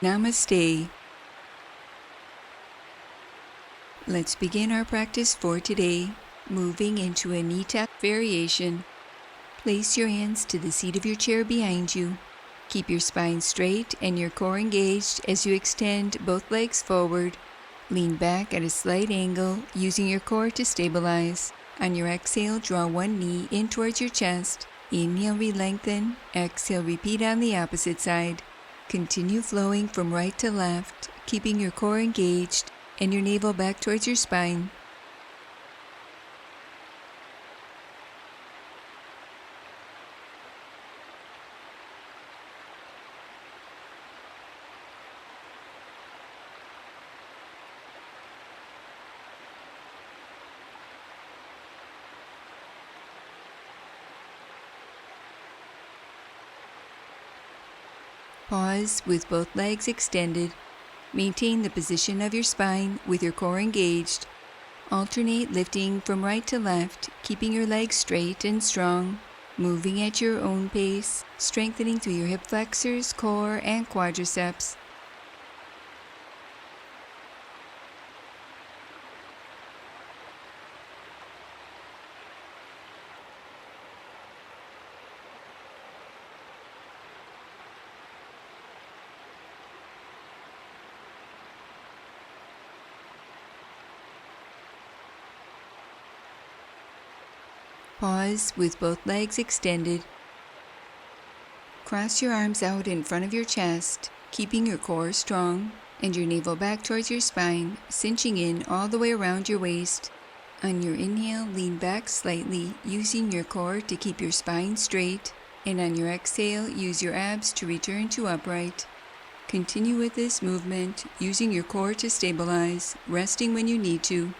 Namaste. Let's begin our practice for today, moving into a knee tap variation. Place your hands to the seat of your chair behind you. Keep your spine straight and your core engaged as you extend both legs forward. Lean back at a slight angle, using your core to stabilize. On your exhale, draw one knee in towards your chest. Inhale, re-lengthen. Exhale, repeat on the opposite side. Continue flowing from right to left, keeping your core engaged and your navel back towards your spine. Pause with both legs extended. Maintain the position of your spine with your core engaged. Alternate lifting from right to left, keeping your legs straight and strong. Moving at your own pace, strengthening through your hip flexors, core, and quadriceps. Pause with both legs extended. Cross your arms out in front of your chest, keeping your core strong and your navel back towards your spine, cinching in all the way around your waist. On your inhale, lean back slightly, using your core to keep your spine straight, and on your exhale, use your abs to return to upright. Continue with this movement, using your core to stabilize, resting when you need to.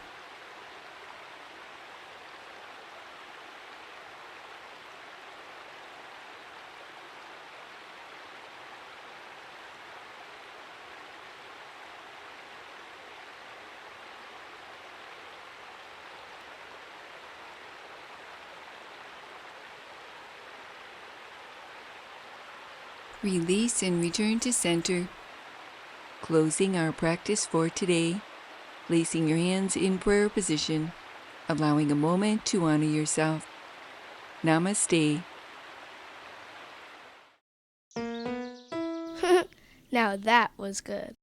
Release and return to center. Closing our practice for today, placing your hands in prayer position, allowing a moment to honor yourself. Namaste. Now that was good.